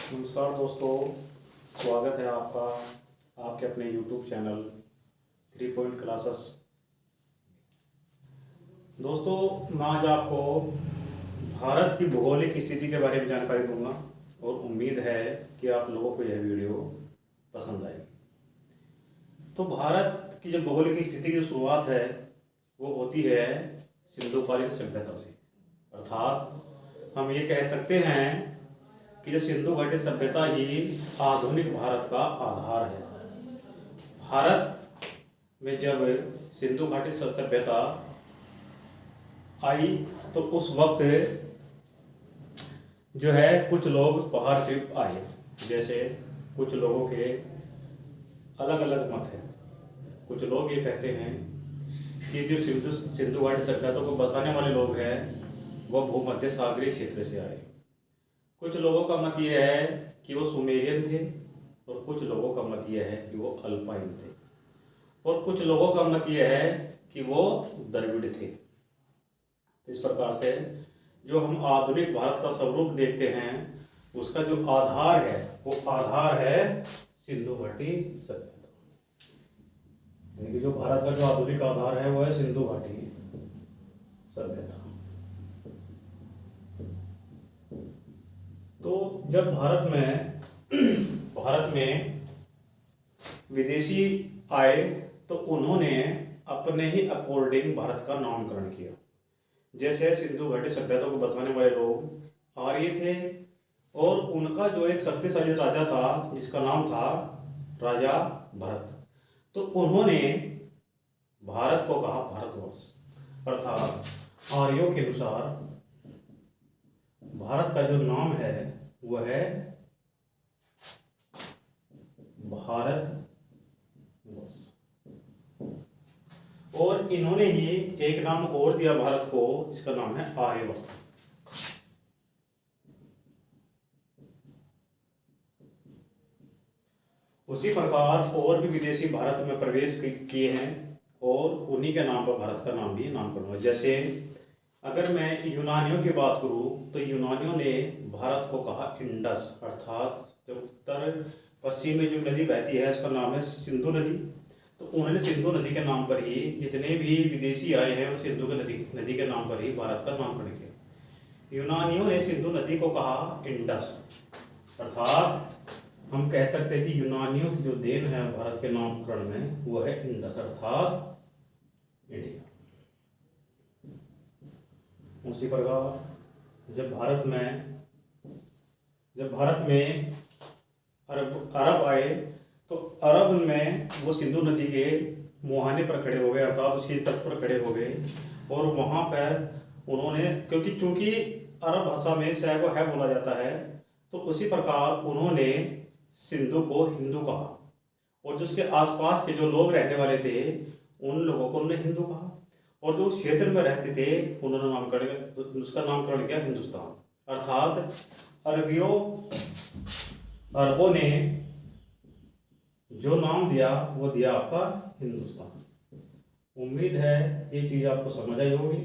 नमस्कार दोस्तों, स्वागत है आपका आपके अपने YouTube चैनल 3 पॉइंट क्लासेस। दोस्तों, मैं आज आपको भारत की भौगोलिक स्थिति के बारे में जानकारी दूंगा और उम्मीद है कि आप लोगों को यह वीडियो पसंद आएगी। तो भारत की जो भौगोलिक स्थिति की शुरुआत है वो होती है सिंधुकालीन सभ्यता से, अर्थात हम ये कह सकते हैं कि जो सिंधु घाटी सभ्यता ही आधुनिक भारत का आधार है। भारत में जब सिंधु घाटी सभ्यता आई तो उस वक्त जो है कुछ लोग बाहर से आए, जैसे कुछ लोगों के अलग अलग मत हैं। कुछ लोग ये कहते हैं कि जो सिंधु घाटी सभ्यता को बसाने वाले लोग हैं वो भूमध्य सागरीय क्षेत्र से आए। कुछ लोगों का मत ये है कि वो सुमेरियन थे और कुछ लोगों का मत ये है कि वो अल्पाइन थे और कुछ लोगों का मत ये है कि वो द्रविड़ थे। तो इस प्रकार से जो हम आधुनिक भारत का स्वरूप देखते हैं उसका जो आधार है वो आधार है सिंधु घाटी सभ्यता, यानी कि जो भारत का जो आधुनिक आधार है वो है सिंधु घाटी सभ्यता। तो जब भारत में विदेशी आए तो उन्होंने अपने ही अकॉर्डिंग भारत का नामकरण किया। जैसे सिंधु घाटी सभ्यता को बसाने वाले लोग आर्य थे और उनका जो एक शक्तिशाली राजा था जिसका नाम था राजा भरत, तो उन्होंने भारत को कहा भारतवर्ष, अर्थात आर्यों के अनुसार भारत का जो नाम है वह है भारतवर्ष। और इन्होंने ही एक नाम और दिया भारत को जिसका नाम है आर्यवर्त। उसी प्रकार और भी विदेशी भारत में प्रवेश किए हैं और उन्हीं के नाम पर भारत का नाम भी नामकरण हुआ। जैसे अगर मैं यूनानियों की बात करूं तो यूनानियों ने भारत को कहा इंडस, अर्थात जो उत्तर पश्चिम में जो नदी बहती है उसका नाम है सिंधु नदी। तो उन्होंने सिंधु नदी के नाम पर ही जितने भी विदेशी आए हैं वो सिंधु के नदी के नाम पर ही भारत का नामकरण किया। यूनानियों ने सिंधु नदी को कहा इंडस, अर्थात हम कह सकते हैं कि यूनानियों की जो देन है भारत के नामकरण में वो है इंडस, अर्थात इंडिया। उसी प्रकार जब भारत में अरब आए तो अरब में वो सिंधु नदी के मुहाने पर खड़े हो गए, अर्थात उसके तट पर खड़े हो गए और वहाँ पर उन्होंने, क्योंकि चूंकि अरब भाषा में सै को है बोला जाता है, तो उसी प्रकार उन्होंने सिंधु को हिंदू कहा और जो उसके आसपास के जो लोग रहने वाले थे उन लोगों को उन्होंने हिंदू कहा और जो उस क्षेत्र में रहते थे उन्होंने उसका नामकरण किया हिंदुस्तान, अर्थात अरबों ने जो नाम दिया वो दिया आपका हिंदुस्तान। उम्मीद है ये चीज आपको समझ आई होगी,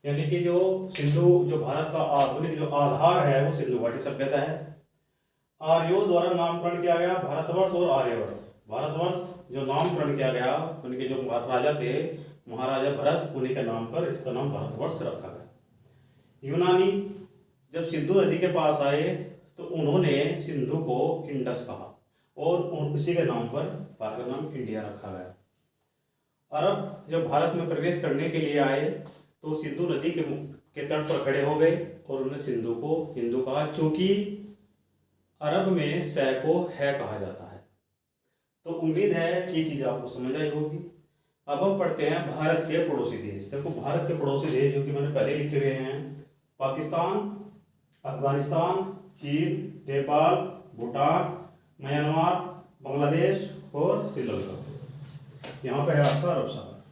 यानी कि जो भारत का आधुनिक जो आधार है वो सिंधु घाटी सभ्यता है। आर्यों द्वारा नामकरण किया गया भारतवर्ष और आर्यवर्त। भारतवर्ष जो नामकरण किया गया उनके जो राजा थे महाराजा भरत, उन्हीं के नाम पर इसका नाम भारतवर्ष रखा गया। यूनानी जब सिंधु नदी के पास आए तो उन्होंने सिंधु को इंडस कहा और उसी के नाम पर भारत का नाम इंडिया रखा गया। अरब जब भारत में प्रवेश करने के लिए आए तो सिंधु नदी के तट पर खड़े हो गए और उन्होंने सिंधु को हिंदू कहा, चूंकि अरब में सै को है कहा जाता है। तो उम्मीद है कि ये चीज आपको समझ आई होगी। अब हम पढ़ते हैं भारत के पड़ोसी देश। देखो, भारत के पड़ोसी देश जो कि मैंने पहले लिखे हुए हैं पाकिस्तान, अफगानिस्तान, चीन, नेपाल, भूटान, म्यांमार, बांग्लादेश और श्रीलंका। यहाँ पे है आपका अरब सागर,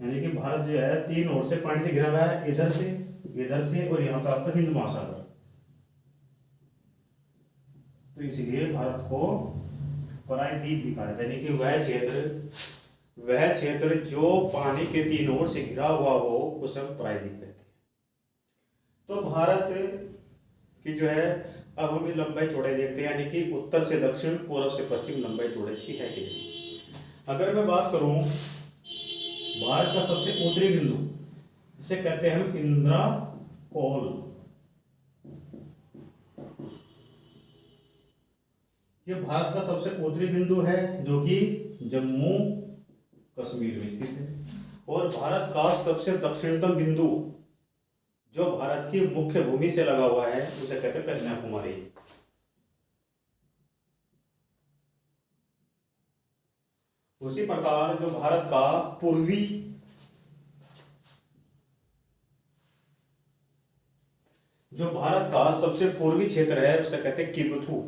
यानी कि भारत जो है 3 ओर से पानी से घिरा हुआ है, इधर से और यहाँ पे आपका हिंद महासागर। तो इसलिए भारत को प्रायद्वीप भी कहा जाता है, यानी कि वह क्षेत्र जो पानी के 3 ओर से घिरा हुआ हो उसे हम प्रायद्वीप कहते हैं। तो भारत कि जो है, अब हम ये लंबाई चौड़ाई देखते हैं, यानी कि उत्तर से दक्षिण, पूर्व से पश्चिम लंबाई चौड़ाई इसकी है कि नहीं। अगर मैं बात करूं भारत का सबसे उत्तरी बिंदु, इसे कहते हैं हम इंदिरा कोल। ये भारत का सबसे उत्तरी बिंदु है जो कि जम्मू कश्मीर में स्थित है। और भारत का सबसे दक्षिणतम बिंदु जो भारत की मुख्य भूमि से लगा हुआ है उसे कहते हैं कन्याकुमारी। उसी प्रकार जो भारत का पूर्वी जो भारत का सबसे पूर्वी क्षेत्र है उसे कहते हैं किबुथु।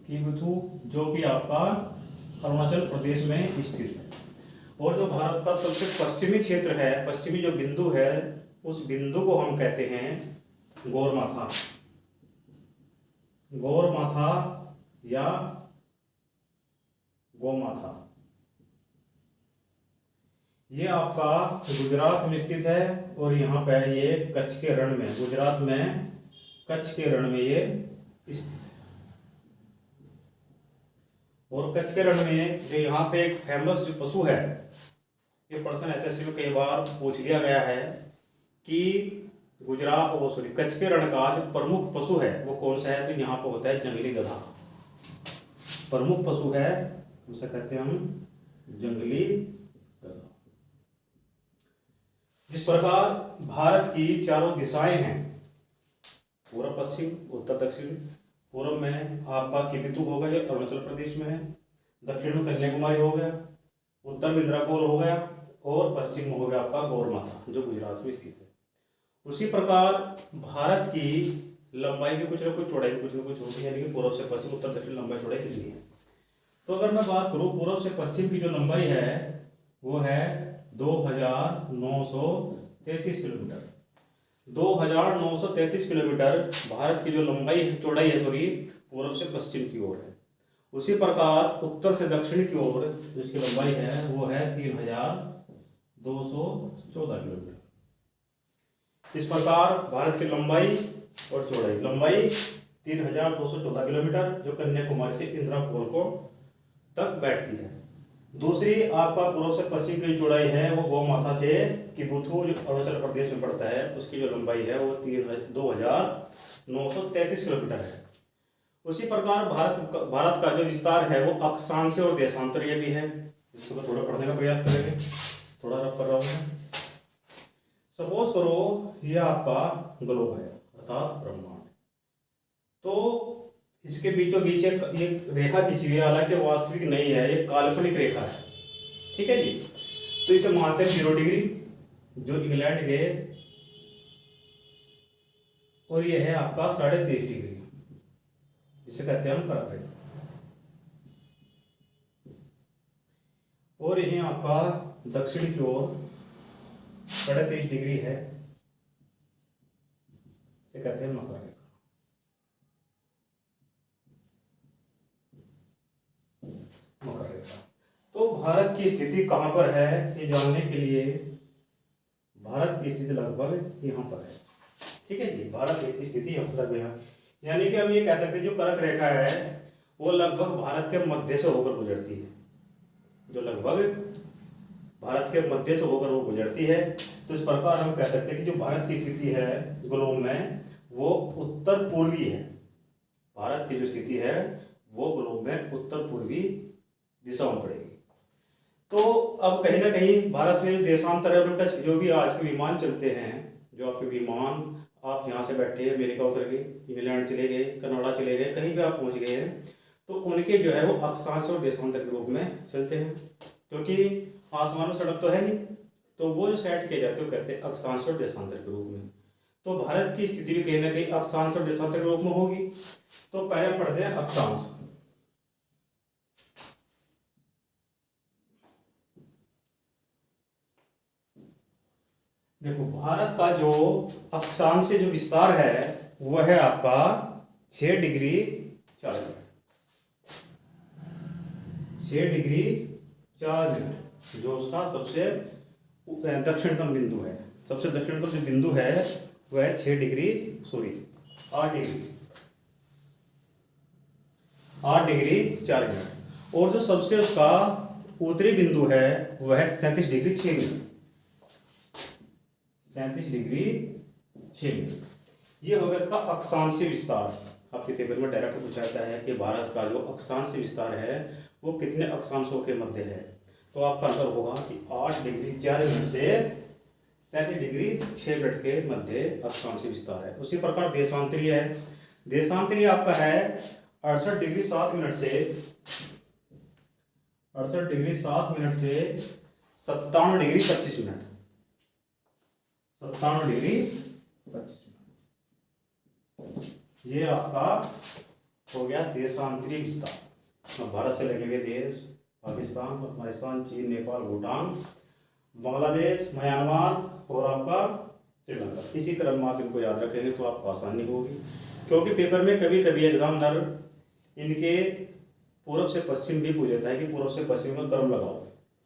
किबुथु जो कि आपका अरुणाचल प्रदेश में स्थित है। और जो भारत का सबसे पश्चिमी क्षेत्र है, पश्चिमी जो बिंदु है, उस बिंदु को हम कहते हैं गौरमाथा। गौरमाथा या गोमाथा। ये आपका गुजरात में स्थित है और यहाँ पे ये कच्छ के रण में, गुजरात में कच्छ के रण में ये स्थित है। और कच्छ के रण में जो यहाँ पे एक फेमस जो पशु है, ये प्रश्न एसएससी में कई बार पूछ लिया गया है कि कच्छ के रण का जो प्रमुख पशु है वो कौन सा है, तो यहाँ पे होता है जंगली गधा। प्रमुख पशु है उसे कहते हैं हम जंगली गधा। जिस प्रकार भारत की चारों दिशाएं हैं, पूर्व पश्चिम उत्तर दक्षिण, पूर्व में आपका किबिथु होगा जो अरुणाचल प्रदेश में है, दक्षिण में कन्याकुमारी हो गया, उत्तर में इंदिराकोल हो गया और पश्चिम में हो गया आपका गौरमाथा जो गुजरात में स्थित है। उसी प्रकार भारत की लंबाई भी कुछ ना कुछ, चौड़ाई भी कुछ ना कुछ होगी, यानी कि पूर्व से पश्चिम उत्तर दक्षिण लंबाई चौड़ाई कितनी है। तो अगर मैं बात करूं पूर्व से पश्चिम की जो लंबाई है वो है 2933 किलोमीटर। 2933 किलोमीटर भारत की जो लंबाई चौड़ाई है, सॉरी, पूर्व से पश्चिम की ओर है। उसी प्रकार उत्तर से दक्षिण की ओर जिसकी लंबाई है वो है 3214 किलोमीटर। इस प्रकार भारत की लंबाई और चौड़ाई, लंबाई 3214 किलोमीटर जो कन्याकुमारी से इंदिराकोल को तक बैठती है। दूसरी आपका पूर्व से पश्चिम की चौड़ाई है वो गौमाथा से किबुथु जो अरुणाचल प्रदेश में पड़ता है उसकी जो लंबाई है वो 2933 किलोमीटर है। उसी प्रकार भारत का जो विस्तार है वो अक्षांश और देशांतर ये भी है। इसको थोड़ा पढ़ने का प्रयास करेंगे, थोड़ा रफ कर रहा हूँ। सपोज करो ये आपका ग्लोब है अर्थात ब्रह्मांड, तो इसके बीचों बीच एक रेखा खींची हुई है, हालांकि वास्तविक नहीं है, एक काल्पनिक रेखा है, ठीक है जी। तो इसे मानते हैं 0 डिग्री जो इंग्लैंड के, और ये है आपका 23.5 डिग्री जिसे कहते हैं हम कर्क रेखा। और यही आपका दक्षिण की ओर 23.5 डिग्री है, इसे कहते हैं मकर रेखा। मकर रेखा। तो भारत की स्थिति कहां पर है ये जानने के लिए, भारत की स्थिति लगभग यहां पर है, ठीक है जी। भारत की स्थिति यहां पर है, यानी कि हम ये कह सकते हैं जो कर्क रेखा है वो लगभग भारत के मध्य से होकर गुजरती है, जो लगभग भारत के मध्य से होकर वो गुजरती है। तो इस प्रकार हम कह सकते हैं कि जो भारत की स्थिति है ग्लोब में वो उत्तर पूर्वी है। भारत की जो स्थिति है वो ग्लोब में उत्तर पूर्वी दिशा में पड़ेगी। तो अब कहीं ना कहीं भारत में देशांतर है, जो भी आज के विमान चलते हैं, जो आपके विमान, आप यहाँ से बैठे अमेरिका उतर गए, इंग्लैंड चले गए, कनाडा चले गए, कहीं भी आप पहुँच गए हैं, तो उनके जो है वो अक्षांश और देशांतर के रूप में चलते हैं, क्योंकि आसमान में सड़क तो है नहीं, तो वो जो सेट किए जाते हैं वो कहते हैं अक्षांश और देशांतर के रूप में। तो भारत की स्थिति भी कहीं ना कहीं अक्षांश और देशांतर के रूप में होगी। तो पहले पढ़ते हैं अक्षांश। देखो भारत का जो अक्षांश से जो विस्तार है वह है आपका 6 डिग्री 4 मिनट, 6 डिग्री 4 मिनट जो उसका सबसे दक्षिणतम बिंदु है। सबसे दक्षिण तरफ जो बिंदु है वह है 6 डिग्री 8 डिग्री 4 मिनट, और जो सबसे उसका उत्तरी बिंदु है वह है 37 डिग्री 6 मिनट। 37 degree 6 minute. ये हो गया इसका अक्षांशीय विस्तार। आपके पेपर में डायरेक्ट पूछा जाता है कि भारत का जो अक्षांशीय विस्तार है वो कितने अक्षांशों के मध्य है, तो आपका आंसर होगा कि 8 डिग्री 4 मिनट से 37 डिग्री 6 मिनट के मध्य अक्षांशीय विस्तार है। उसी प्रकार देशांतरीय है। देशांतरीय आपका है 68 डिग्री 7 मिनट से 68 डिग्री 7 मिनट से 57 डिग्री 25 मिनट। 57 डिग्री 25 मिनट, ये आपका हो गया देशांतरीय विस्तार। भारत से लगे हुए देश पाकिस्तान, अफगानिस्तान, चीन, नेपाल, भूटान, बांग्लादेश, म्यांमार और आपका श्रीलंका। इसी क्रम में आप इनको याद रखेंगे तो आपको आसानी होगी, क्योंकि पेपर में कभी कभी एग्जामिनर इनके पूर्व से पश्चिम भी पूछ लेता है कि पूर्व से पश्चिम में क्रम लगाओ,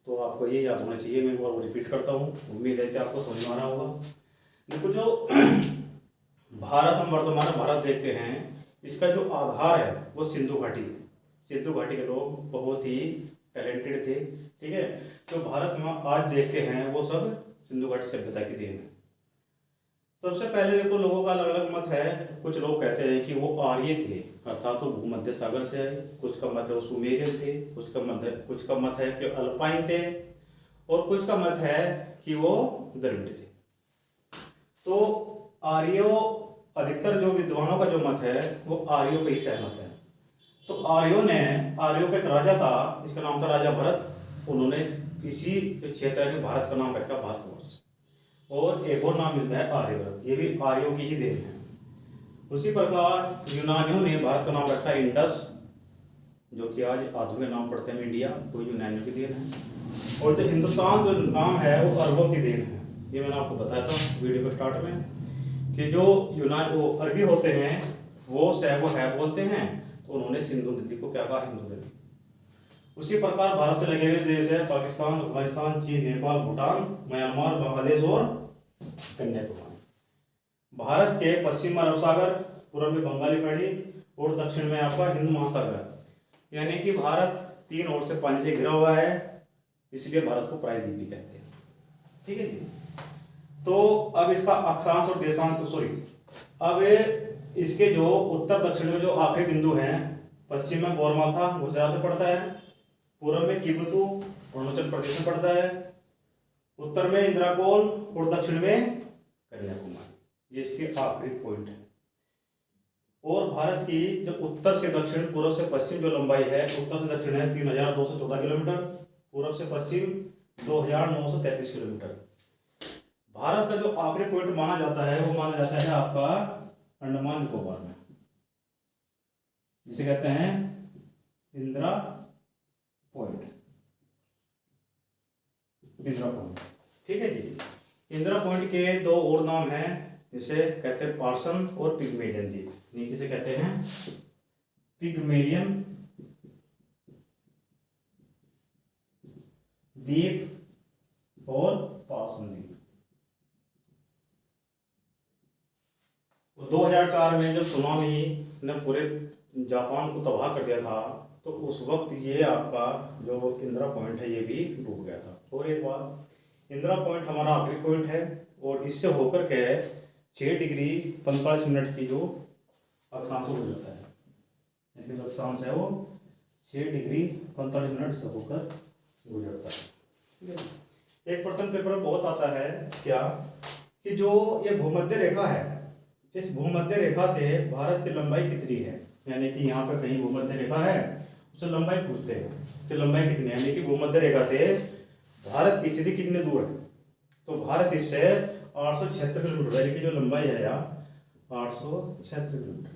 तो आपको ये याद होना चाहिए। मैं एक बार रिपीट करता हूँ, उम्मीद है कि आपको समझ में आ रहा होगा। देखो, जो भारत, हम वर्तमान भारत देखते हैं, इसका जो आधार है वो सिंधु घाटी है। सिंधु घाटी के लोग बहुत ही टैलेंटेड थे, ठीक है। तो भारत में आज देखते हैं वो सब सिंधु घाटी सभ्यता की देन है। सबसे पहले देखो, लोगों का अलग अलग मत है। कुछ लोग कहते हैं कि वो आर्य थे, अर्थात वो भूमध्य सागर से आए। कुछ का मत है वो सुमेरियन थे, कुछ का मत है कि अल्पाइन थे, और कुछ का मत है कि वो द्रविड़ थे। तो आर्यों, अधिकतर जो विद्वानों का जो मत है वो आर्यों पे ही सहमत है। तो आर्यों का एक राजा था, जिसका नाम था राजा भरत। उन्होंने इसी क्षेत्र में भारत का नाम रखा भारतवर्ष, और एक और नाम मिलता है आर्यवर्त, ये भी आर्यों की ही देन है। उसी प्रकार यूनानियों ने भारत का नाम रखा इंडस, जो कि आज आधुनिक नाम पढ़ते हैं इंडिया, वो यूनानियों की देन है। और जो हिंदुस्तान जो नाम है वो अरबों की देन है। ये मैंने आपको बताया था वीडियो के स्टार्ट में कि जो वो अरबी होते हैं वो है बोलते हैं, तो उन्होंने सिंधु नदी को क्या कहा, हिंदू नदी। उसी प्रकार भारत से लगे हुए देश है पाकिस्तान, अफगानिस्तान, चीन, नेपाल, भूटान, म्यांमार, बांग्लादेश और कन्याकुमारी। भारत के पश्चिम में अरब सागर, पूर्व में बंगाली खाड़ी और दक्षिण में आपका हिंद महासागर। यानी कि भारत 3 ओर से पानी से घिरा हुआ है, इसलिए भारत को प्रायद्वीपीय कहते हैं, ठीक है जी। तो अब इसका अक्षांश और देशांश, अब इसके जो उत्तर दक्षिण में जो आखिरी बिंदु हैं, पश्चिम में गोरमाथा गुजरात में पड़ता है, पूर्व में किबुतु अरुणाचल प्रदेश में पड़ता है, उत्तर में इंद्राकोल और दक्षिण में कन्याकुमारी। ये इसके आखिरी पॉइंट है। और भारत की जो उत्तर से दक्षिण, पूर्व से पश्चिम जो लंबाई है, उत्तर से दक्षिण है 3214 किलोमीटर, पूर्व से पश्चिम 2933 किलोमीटर। भारत का जो आखिरी पॉइंट माना जाता है वो माना जाता है आपका अंडमान निकोबार में, जिसे कहते हैं इंदिरा पॉइंट। ठीक है जी। इंदिरा पॉइंट के 2 और नाम हैं, जिसे कहते हैं पार्सन और पिग्मेलियन द्वीप। किसे कहते हैं, पिग्मेलियन द्वीप और पार्सन द्वीप। 2004 में जब सुनामी ने पूरे जापान को तबाह कर दिया था, तो उस वक्त ये आपका जो इंदिरा पॉइंट है ये भी डूब गया था। और एक बात, इंदिरा पॉइंट हमारा आखिरी पॉइंट है, और इससे होकर के 6 डिग्री 45 मिनट की जो अक्षांश हो जाता है, जो अक्षांश है वो 6 डिग्री 45 मिनट से होकर गुजरता है, ठीक है। एक प्रश्न पेपर में बहुत आता है क्या, कि जो ये भूमध्य रेखा है, इस भूमध्य रेखा से भारत की लंबाई कितनी है, यानी कि यहाँ पर कहीं भूमध्य रेखा है, उससे लंबाई पूछते हैं, इससे लंबाई कितनी है, यानी कि भूमध्य रेखा से भारत की स्थिति कितनी दूर है। तो भारत इससे 876 किलोमीटर, यानी कि जो लंबाई है यार 876 किलोमीटर।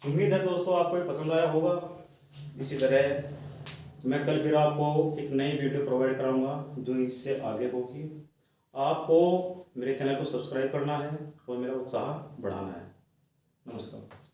उम्मीद है दोस्तों आपको पसंद आया होगा। इसी तरह मैं कल फिर आपको एक नई वीडियो प्रोवाइड कराऊंगा जो इससे आगे होगी। आपको मेरे चैनल को सब्सक्राइब करना है और मेरा उत्साह बढ़ाना है। नमस्कार।